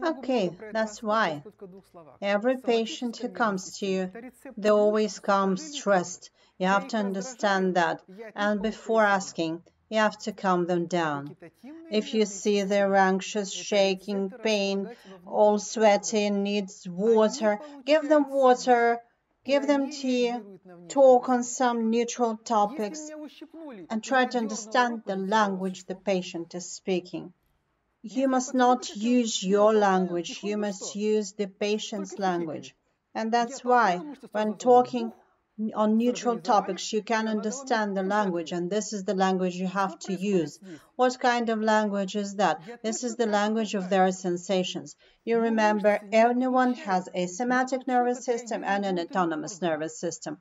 Okay, that's why. Every patient who comes to you, they always come stressed. You have to understand that. And before asking, you have to calm them down. If you see they're anxious, shaking, pain, all sweaty, needs water, give them water, give them tea, talk on some neutral topics, and try to understand the language the patient is speaking. You must not use your language, you must use the patient's language. And that's why, when talking on neutral topics, you can understand the language, and this is the language you have to use. What kind of language is that? This is the language of their sensations. You remember, everyone has a somatic nervous system and an autonomous nervous system.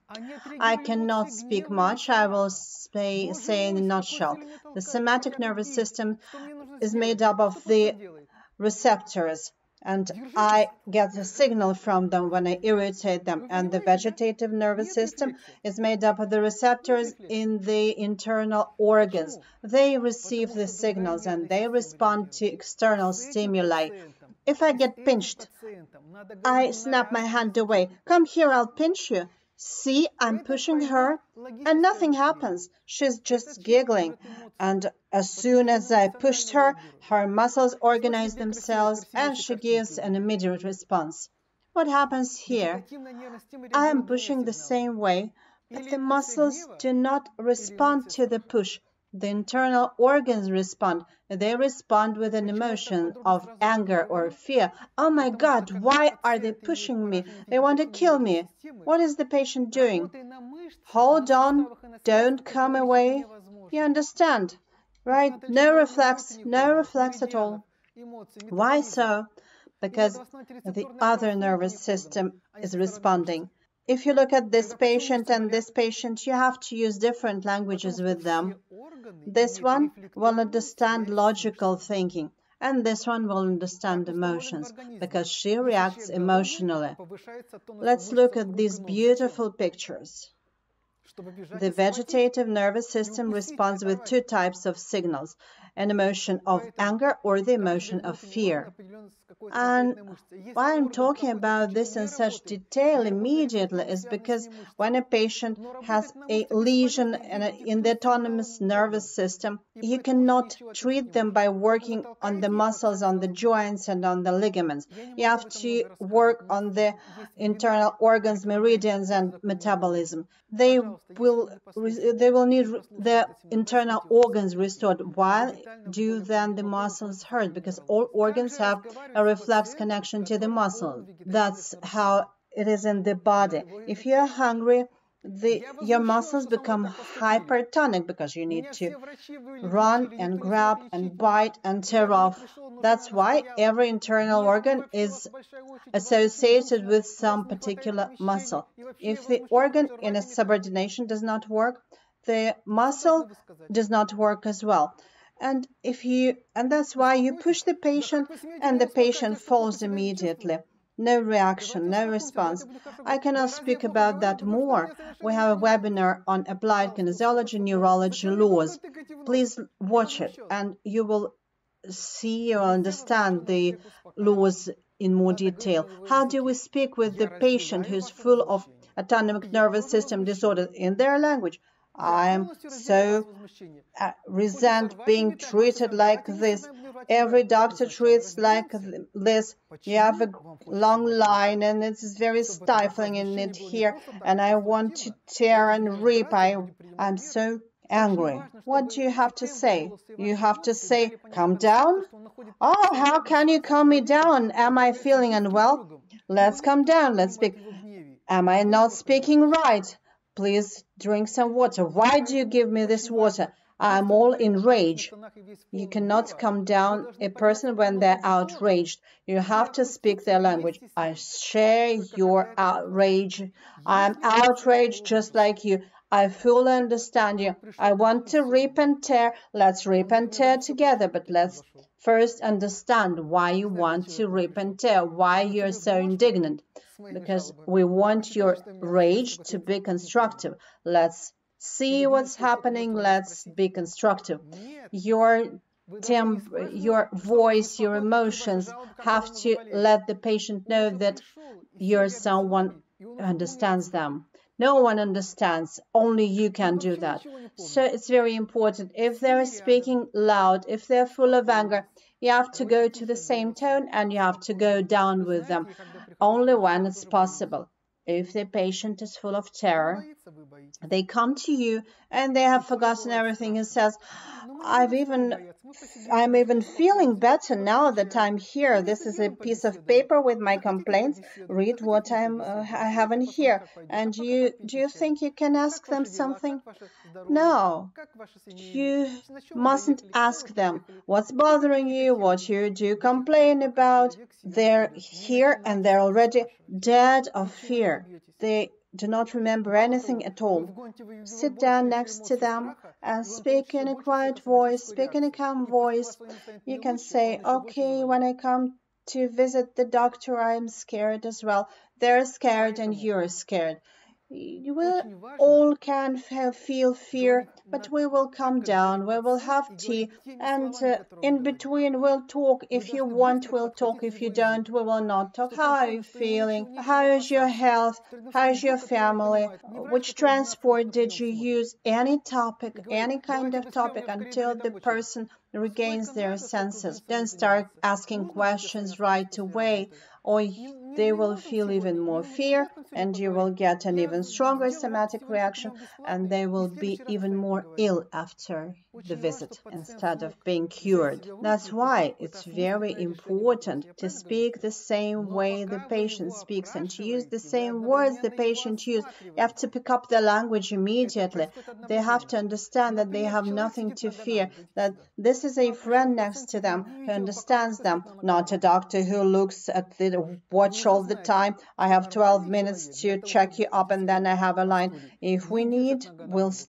I cannot speak much, I will say in a nutshell. The somatic nervous system is made up of the receptors, and I get a signal from them when I irritate them. And the vegetative nervous system is made up of the receptors in the internal organs. They receive the signals and they respond to external stimuli. If I get pinched, I snap my hand away. Come here, I'll pinch you. See, I'm pushing her, and nothing happens. She's just giggling. And as soon as I pushed her, her muscles organize themselves, and she gives an immediate response. What happens here? I am pushing the same way, but the muscles do not respond to the push. The internal organs respond. They respond with an emotion of anger or fear. Oh my God, why are they pushing me? They want to kill me. What is the patient doing? Hold on, don't come away. You understand, right? No reflex at all. Why so? Because the other nervous system is responding. If you look at this patient and this patient, you have to use different languages with them. This one will understand logical thinking, and this one will understand emotions, because she reacts emotionally. Let's look at these beautiful pictures. The vegetative nervous system responds with two types of signals, an emotion of anger or the emotion of fear. And why I'm talking about this in such detail immediately is because when a patient has a lesion in the autonomous nervous system, you cannot treat them by working on the muscles, on the joints, and on the ligaments. You have to work on the internal organs, meridians, and metabolism. They will need the internal organs restored. Why do then the muscles hurt? Because all organs have a reflex connection to the muscle. That's how it is in the body. If you're hungry, your muscles become hypertonic because you need to run and grab and bite and tear off. That's why every internal organ is associated with some particular muscle. If the organ in a subordination does not work, the muscle does not work as well. And that's why you push the patient and the patient falls immediately. No reaction, no response. I cannot speak about that more. We have a webinar on applied kinesiology, neurology, laws. Please watch it and you will see or understand the laws in more detail. How do we speak with the patient who's full of autonomic nervous system disorder in their language? I am so resent being treated like this. Every doctor treats like this. You have a long line and it's very stifling in it here. And I want to tear and rip. I'm so angry. What do you have to say? You have to say, calm down? Oh, how can you calm me down? Am I feeling unwell? Let's calm down. Let's speak. Am I not speaking right? Please drink some water. Why do you give me this water? I'm all in rage. You cannot calm down a person when they're outraged. You have to speak their language. I share your outrage. I'm outraged just like you. I fully understand you. I want to rip and tear. Let's rip and tear together, but let's first understand why you want to rip and tear, why you're so indignant. Because we want your rage to be constructive. Let's see what's happening. Let's be constructive. Your timbre, your voice, your emotions have to let the patient know that you're someone who understands them. No one understands, only you can do that. So it's very important. If they're speaking loud, if they're full of anger, you have to go to the same tone and you have to go down with them, only when it's possible. If the patient is full of terror, they come to you and they have forgotten everything and says, I'm even feeling better now that I'm here. This is a piece of paper with my complaints. Read what I have in here. And do you think you can ask them something? No, you mustn't ask them what's bothering you, what you do complain about. They're here and they're already dead of fear. They do not remember anything at all. Sit down next to them and speak in a quiet voice, speak in a calm voice. You can say, okay, when I come to visit the doctor, I'm scared as well. They're scared and you're scared. You will all can feel fear, but we will come down, we will have tea, and in between we'll talk. If you want, we'll talk. If you don't, we will not talk. How are you feeling? How is your health? How is your family? Which transport did you use? Any topic, any kind of topic, until the person regains their senses. Don't start asking questions right away, or they will feel even more fear, and you will get an even stronger somatic reaction, and they will be even more ill after the visit instead of being cured. That's why it's very important to speak the same way the patient speaks and to use the same words the patient uses. You have to pick up the language immediately. They have to understand that they have nothing to fear, that this is a friend next to them who understands them, not a doctor who looks at the watch all the time. I have 12 minutes to check you up and then I have a line. If we need, we'll